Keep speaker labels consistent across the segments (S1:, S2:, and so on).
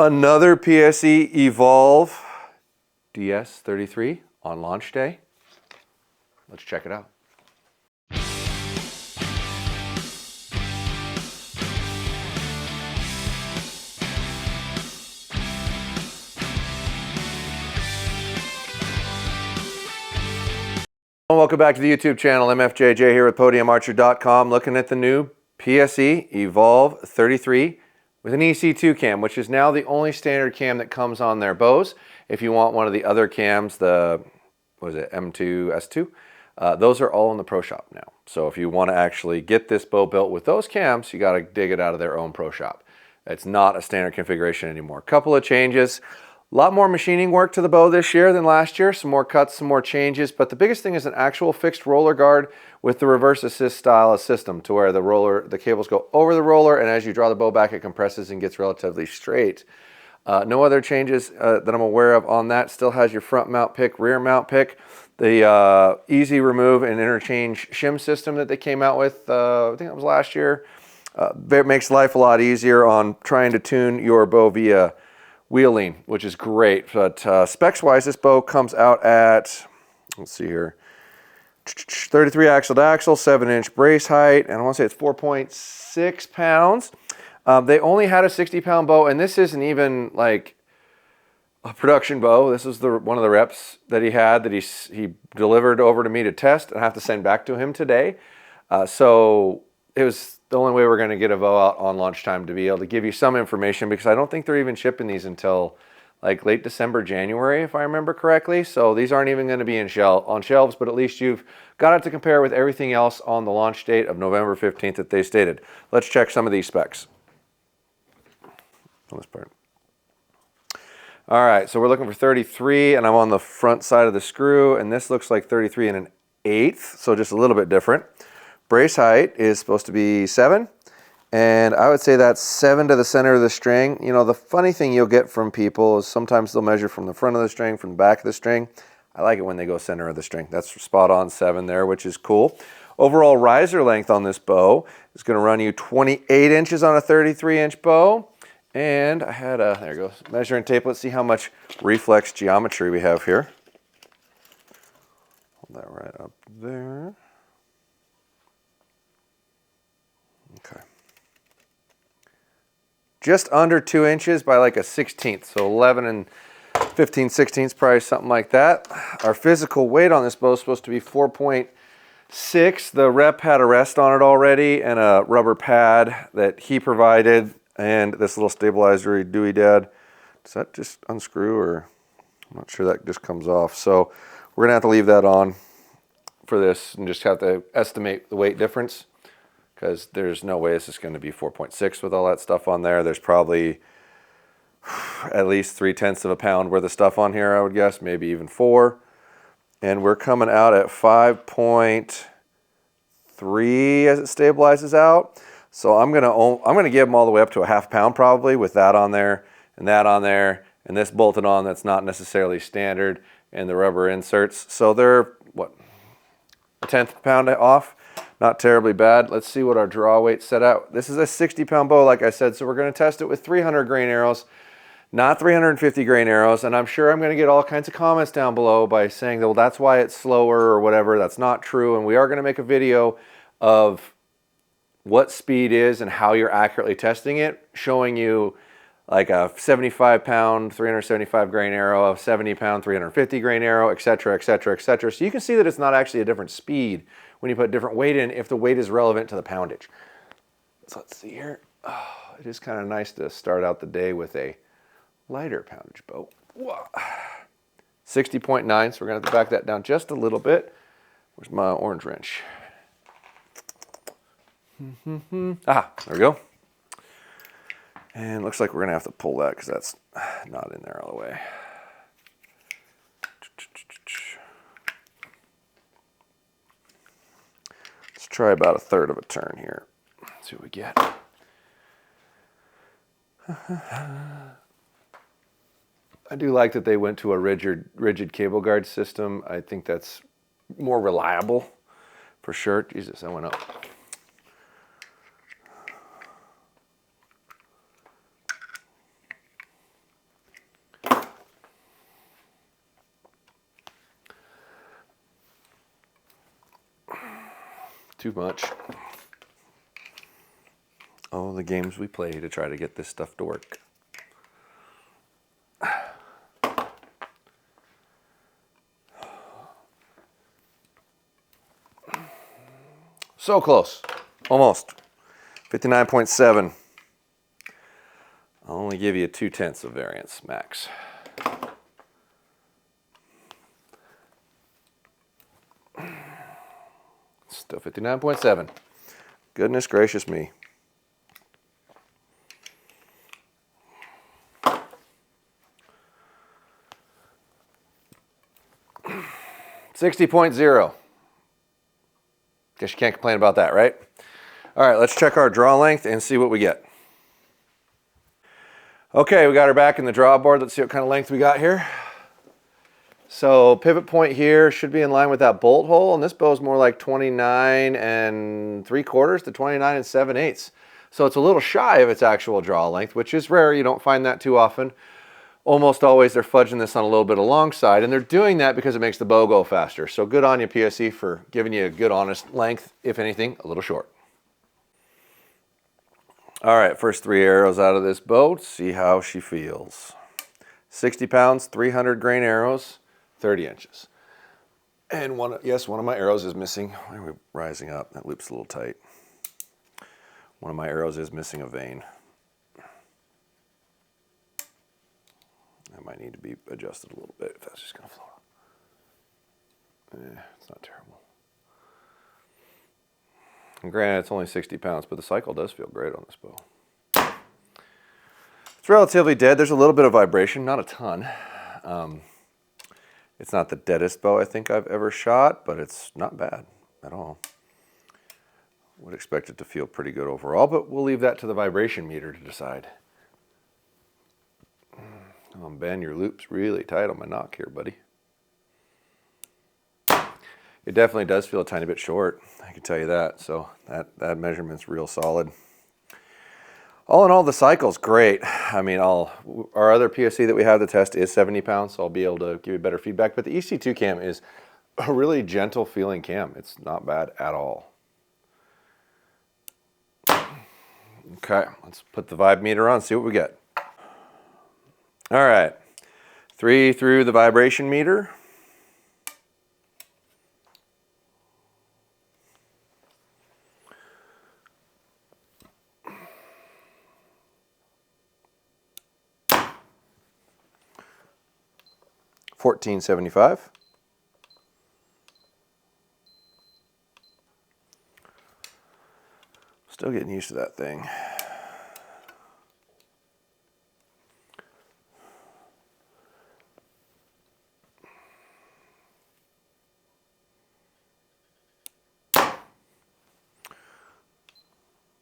S1: Another PSE Evolve DS33 on launch day. Let's check it out. Welcome back to the YouTube channel. Mfjj here with PodiumArcher.com, looking at the new PSE Evolve 33 with an EC2 cam, which is now the only standard cam that comes on their bows. If you want one of the other cams, the M2, S2, those are all in the Pro Shop now. So if you want to actually get this bow built with those cams, you got to dig it out of their own Pro Shop. It's not a standard configuration anymore. Couple of changes. A lot more machining work to the bow this year than last year. Some more cuts, some more changes. But the biggest thing is an actual fixed roller guard with the reverse assist style of system, to where the cables go over the roller, and as you draw the bow back, it compresses and gets relatively straight. No other changes that I'm aware of on that. Still has your front mount pick, rear mount pick. The easy remove and interchange shim system that they came out with, I think that was last year. It makes life a lot easier on trying to tune your bow via wheeling, which is great. But specs wise, this bow comes out at, let's see here, 33 axle to axle, 7-inch brace height, and I want to say it's 4.6 pounds. They only had a 60-pound bow, and this isn't even like a production bow. This is one of the reps that he had that he delivered over to me to test, and I have to send back to him today. So it was the only way we're going to get a bow out on launch time to be able to give you some information, because I don't think they're even shipping these until like late December, January, if I remember correctly. So these aren't even going to be on shelves, but at least you've got it to compare with everything else on the launch date of November 15th that they stated. Let's check some of these specs on this part. All right, so we're looking for 33, and I'm on the front side of the screw, and this looks like 33 and 1/8, so just a little bit different. Brace height is supposed to be 7, and I would say that's 7 to the center of the string. You know, the funny thing you'll get from people is sometimes they'll measure from the front of the string, from the back of the string. I like it when they go center of the string. That's spot on 7 there, which is cool. Overall riser length on this bow is going to run you 28 inches on a 33-inch bow. And I had a, there it goes, measuring tape. Let's see how much reflex geometry we have here. Hold that right up there. Okay. Just under 2 inches by like a 1/16, so 11 and 15/16, probably something like that. Our physical weight on this bow is supposed to be 4.6. The rep had a rest on it already and a rubber pad that he provided, and this little stabilizer Dewey Dad. Does that just unscrew, or I'm not sure, that just comes off. So we're gonna have to leave that on for this and just have to estimate the weight difference, because there's no way this is going to be 4.6 with all that stuff on there. There's probably at least 3/10 of a pound worth of stuff on here, I would guess, maybe even 4. And we're coming out at 5.3 as it stabilizes out. So I'm gonna give them all the way up to a ½ pound probably, with that on there, and this bolted on that's not necessarily standard, and the rubber inserts. So they're what, a 1/10 pound off. Not terribly bad. Let's see what our draw weight set out. This is a 60-pound bow, like I said, so we're going to test it with 300 grain arrows, not 350 grain arrows, and I'm sure I'm going to get all kinds of comments down below by saying, well, that's why it's slower or whatever. That's not true, and we are going to make a video of what speed is and how you're accurately testing it, showing you like a 75-pound, 375 grain arrow, a 70-pound, 350 grain arrow, etc., etc., etc. So you can see that it's not actually a different speed when you put different weight in, if the weight is relevant to the poundage. So let's see here. Oh, it is kind of nice to start out the day with a lighter poundage bow. 60.9, so we're going to have to back that down just a little bit. Where's my orange wrench? There we go. And looks like we're going to have to pull that because that's not in there all the way. Let's try about 1/3 of a turn here. Let's see what we get. I do like that they went to a rigid cable guard system. I think that's more reliable for sure. Jesus, I went up. too much. Oh, the games we play to try to get this stuff to work. So close. Almost. 59.7. I'll only give you 0.2 of variance max. Still 59.7. Goodness gracious me. 60.0. Guess you can't complain about that, right? All right, let's check our draw length and see what we get. Okay, we got her back in the draw board. Let's see what kind of length we got here. So pivot point here should be in line with that bolt hole, and this bow is more like 29 3/4 to 29 7/8. So it's a little shy of its actual draw length, which is rare. You don't find that too often. Almost always they're fudging this on a little bit of long side, and they're doing that because it makes the bow go faster. So good on you, PSE, for giving you a good honest length, if anything, a little short. All right, first 3 arrows out of this bow. See how she feels. 60 pounds, 300 grain arrows, 30 inches. And one of my arrows is missing. Why are we rising up? That loop's a little tight. One of my arrows is missing a vein. That might need to be adjusted a little bit if that's just going to float. It's not terrible. And granted, it's only 60 pounds, but the cycle does feel great on this bow. It's relatively dead. There's a little bit of vibration, not a ton. It's not the deadest bow I think I've ever shot, but it's not bad at all. Would expect it to feel pretty good overall, but we'll leave that to the vibration meter to decide. Oh, Ben, your loop's really tight on my knock here, buddy. It definitely does feel a tiny bit short, I can tell you that. So that measurement's real solid. All in all, the cycle's great. I mean, our other PSC that we have to test is 70 pounds, so I'll be able to give you better feedback. But the EC2 cam is a really gentle feeling cam. It's not bad at all. Okay, let's put the vibe meter on, see what we get. All right, 3 through the vibration meter. $14.75. Still getting used to that thing.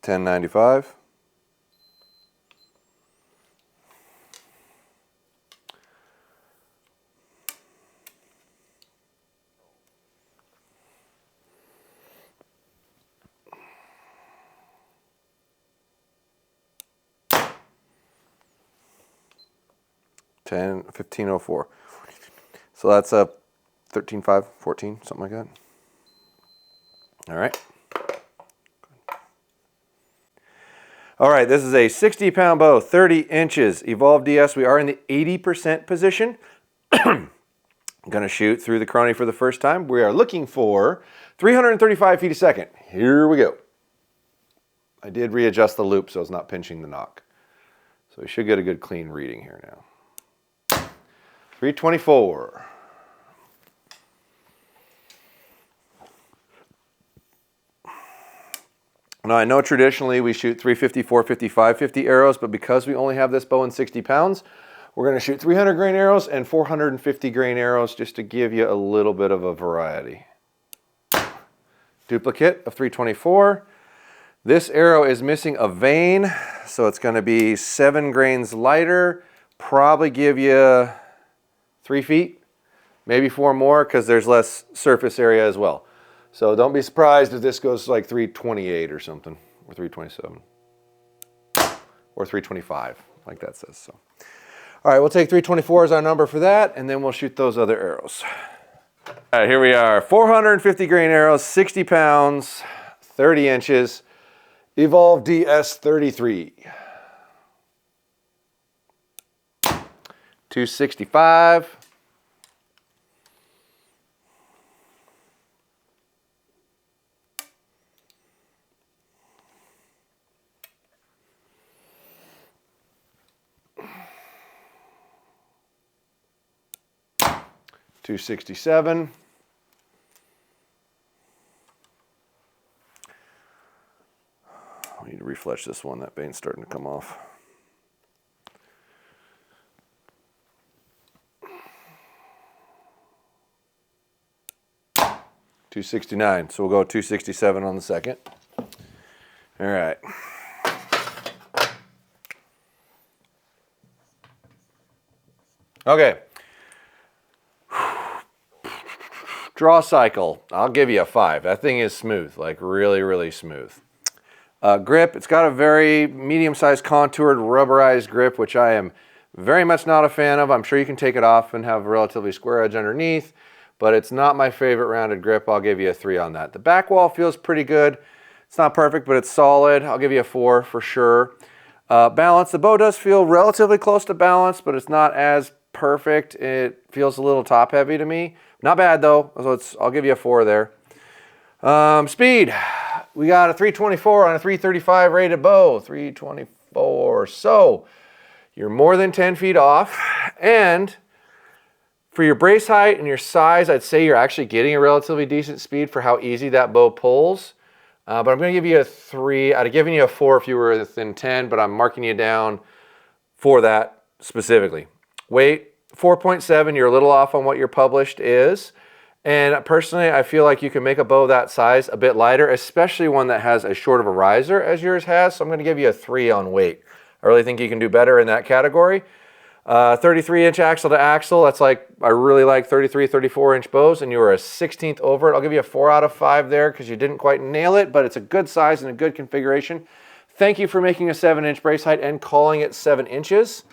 S1: $10.95. $15.04. So that's a 13.5, 14, something like that. All right. All right, this is a 60-pound bow, 30 inches, Evolve DS. We are in the 80% position. I'm going to shoot through the crony for the first time. We are looking for 335 feet a second. Here we go. I did readjust the loop so it's not pinching the knock. So we should get a good clean reading here now. 324. Now I know traditionally we shoot 350, 450, 550 arrows, but because we only have this bow in 60 pounds, we're going to shoot 300 grain arrows and 450 grain arrows just to give you a little bit of a variety. Duplicate of 324. This arrow is missing a vein, so it's going to be 7 grains lighter, probably give you 3 feet, maybe 4 more because there's less surface area as well. So don't be surprised if this goes like 328 or something, or 327, or 325, like that says. So, all right, we'll take 324 as our number for that, and then we'll shoot those other arrows. All right, here we are, 450 grain arrows, 60 pounds. 30 inches, Evolve DS33. 265. $267. I need to refletch this one. That vein's starting to come off. $269. So we'll go $267 on the second. All right. Okay. Draw cycle. I'll give you a 5. That thing is smooth, like really, really smooth. Grip, it's got a very medium-sized contoured rubberized grip, which I am very much not a fan of. I'm sure you can take it off and have a relatively square edge underneath, but it's not my favorite rounded grip. I'll give you a 3 on that. The back wall feels pretty good. It's not perfect, but it's solid. I'll give you a 4 for sure. Balance, the bow does feel relatively close to balance, but it's not as perfect. It feels a little top heavy to me. Not bad though, so I'll give you a 4 there. Speed, we got a 324 on a 335 rated bow, 324. So you're more than 10 feet off, and for your brace height and your size, I'd say you're actually getting a relatively decent speed for how easy that bow pulls. But I'm going to give you a 3. I'd have given you a 4 if you were within 10, but I'm marking you down for that specifically. Weight, 4.7. You're a little off on what your published is. And personally, I feel like you can make a bow that size a bit lighter, especially one that has as short of a riser as yours has. So I'm going to give you a 3 on weight. I really think you can do better in that category. 33-inch axle to axle. That's like, I really like 33, 34-inch bows, and you were a 16th over it. I'll give you a 4 out of 5 there because you didn't quite nail it, but it's a good size and a good configuration. Thank you for making a 7-inch brace height and calling it 7 inches.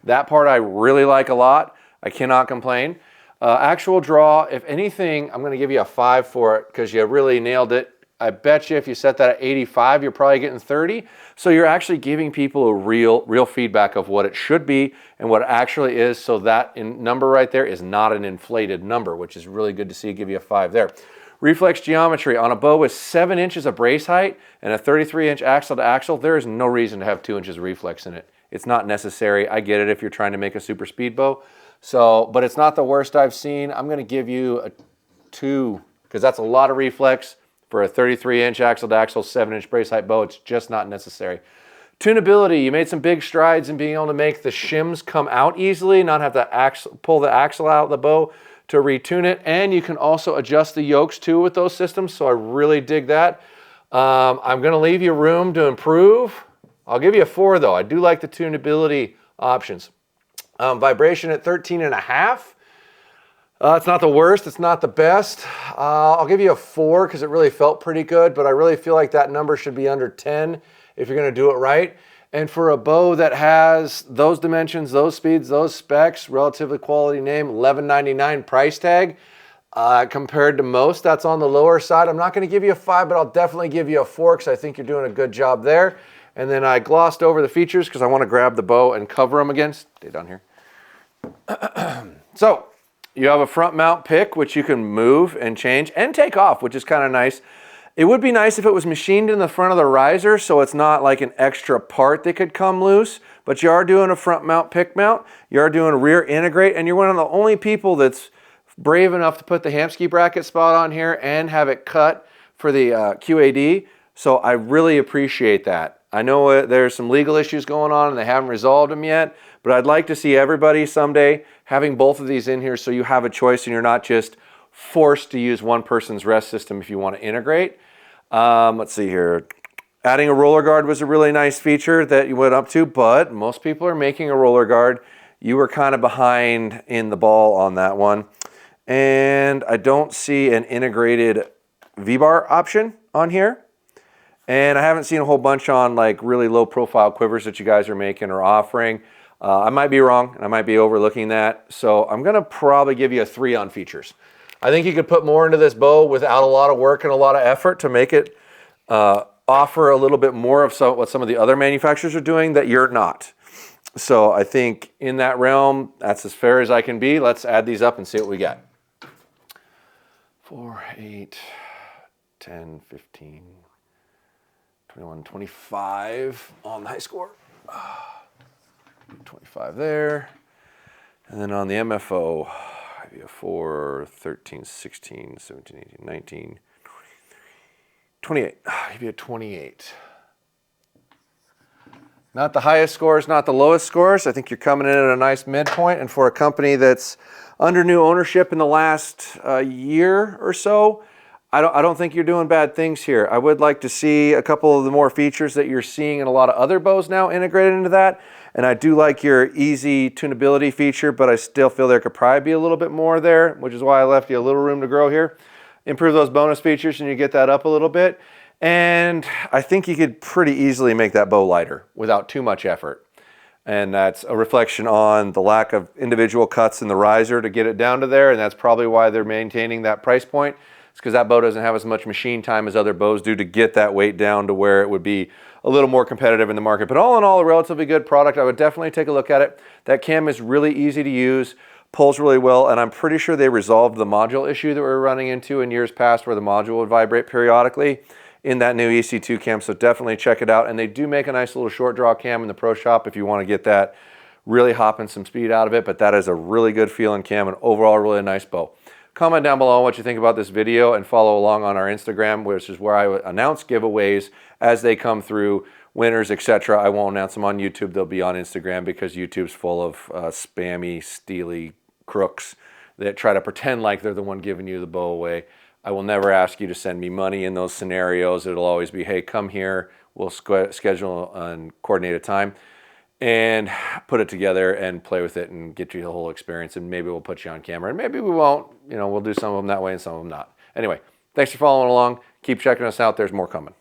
S1: That part I really like a lot. I cannot complain. Actual draw, if anything, I'm going to give you a 5 for it because you really nailed it. I bet you if you set that at 85, you're probably getting 30. So you're actually giving people a real feedback of what it should be and what it actually is. So that number right there is not an inflated number, which is really good to see. Give you a 5 there. Reflex geometry on a bow with 7 inches of brace height and a 33-inch axle to axle, there is no reason to have 2 inches of reflex in it. It's not necessary. I get it if you're trying to make a super speed bow. So, but it's not the worst I've seen. I'm going to give you a 2 because that's a lot of reflex for a 33-inch axle to axle, 7-inch brace height bow. It's just not necessary. Tunability, you made some big strides in being able to make the shims come out easily, not have to pull the axle out of the bow to retune it. And you can also adjust the yokes too with those systems. So I really dig that. I'm going to leave you room to improve. I'll give you a 4 though. I do like the tunability options. Vibration at 13.5. It's not the worst, it's not the best. I'll give you a 4 because it really felt pretty good, but I really feel like that number should be under 10 if you're going to do it right. And for a bow that has those dimensions, those speeds, those specs, relatively quality name, $11.99 price tag, compared to most, that's on the lower side. I'm not going to give you a 5, but I'll definitely give you a 4 because I think you're doing a good job there. And then I glossed over the features because I want to grab the bow and cover them again. Stay down here. So, you have a front mount pick, which you can move and change and take off, which is kind of nice. It would be nice if it was machined in the front of the riser, so it's not like an extra part that could come loose, but you are doing a front mount pick mount. You are doing a rear integrate, and you're one of the only people that's brave enough to put the Hamskea bracket spot on here and have it cut for the QAD, so I really appreciate that. I know there's some legal issues going on and they haven't resolved them yet, but I'd like to see everybody someday having both of these in here so you have a choice and you're not just forced to use one person's rest system if you want to integrate. Let's see here. Adding a roller guard was a really nice feature that you went up to, but most people are making a roller guard. You were kind of behind in the ball on that one. And I don't see an integrated V-bar option on here. And I haven't seen a whole bunch on like really low profile quivers that you guys are making or offering. I might be wrong and I might be overlooking that. So I'm going to probably give you a 3 on features. I think you could put more into this bow without a lot of work and a lot of effort to make it offer a little bit more of what some of the other manufacturers are doing that you're not. So I think in that realm, that's as fair as I can be. Let's add these up and see what we got. 4, 8, 10, 15, 21, 25 on the high score. 25 there. And then on the MFO, I have 4, 13, 16, 17, 18, 19, 28. I'll give you a 28. Not the highest scores, not the lowest scores. I think you're coming in at a nice midpoint. And for a company that's under new ownership in the last year or so, I don't think you're doing bad things here. I would like to see a couple of the more features that you're seeing in a lot of other bows now integrated into that. And I do like your easy tunability feature, but I still feel there could probably be a little bit more there, which is why I left you a little room to grow here. Improve those bonus features and you get that up a little bit. And I think you could pretty easily make that bow lighter without too much effort. And that's a reflection on the lack of individual cuts in the riser to get it down to there. And that's probably why they're maintaining that price point. It's because that bow doesn't have as much machine time as other bows do to get that weight down to where it would be a little more competitive in the market. But all in all, a relatively good product. I would definitely take a look at it. That cam is really easy to use, pulls really well, and I'm pretty sure they resolved the module issue that we were running into in years past where the module would vibrate periodically in that new EC2 cam, so definitely check it out. And they do make a nice little short draw cam in the Pro Shop if you want to get that really hopping some speed out of it, but that is a really good feeling cam and overall really nice bow. Comment down below what you think about this video and follow along on our Instagram, which is where I announce giveaways as they come through, winners, etc. I won't announce them on YouTube, they'll be on Instagram because YouTube's full of spammy, steely crooks that try to pretend like they're the one giving you the bow away. I will never ask you to send me money in those scenarios. It'll always be, hey, come here, we'll schedule and coordinate a time and put it together and play with it and get you the whole experience, and maybe we'll put you on camera and maybe we won't. You know, we'll do some of them that way and some of them not. Anyway, thanks for following along. Keep checking us out. There's more coming.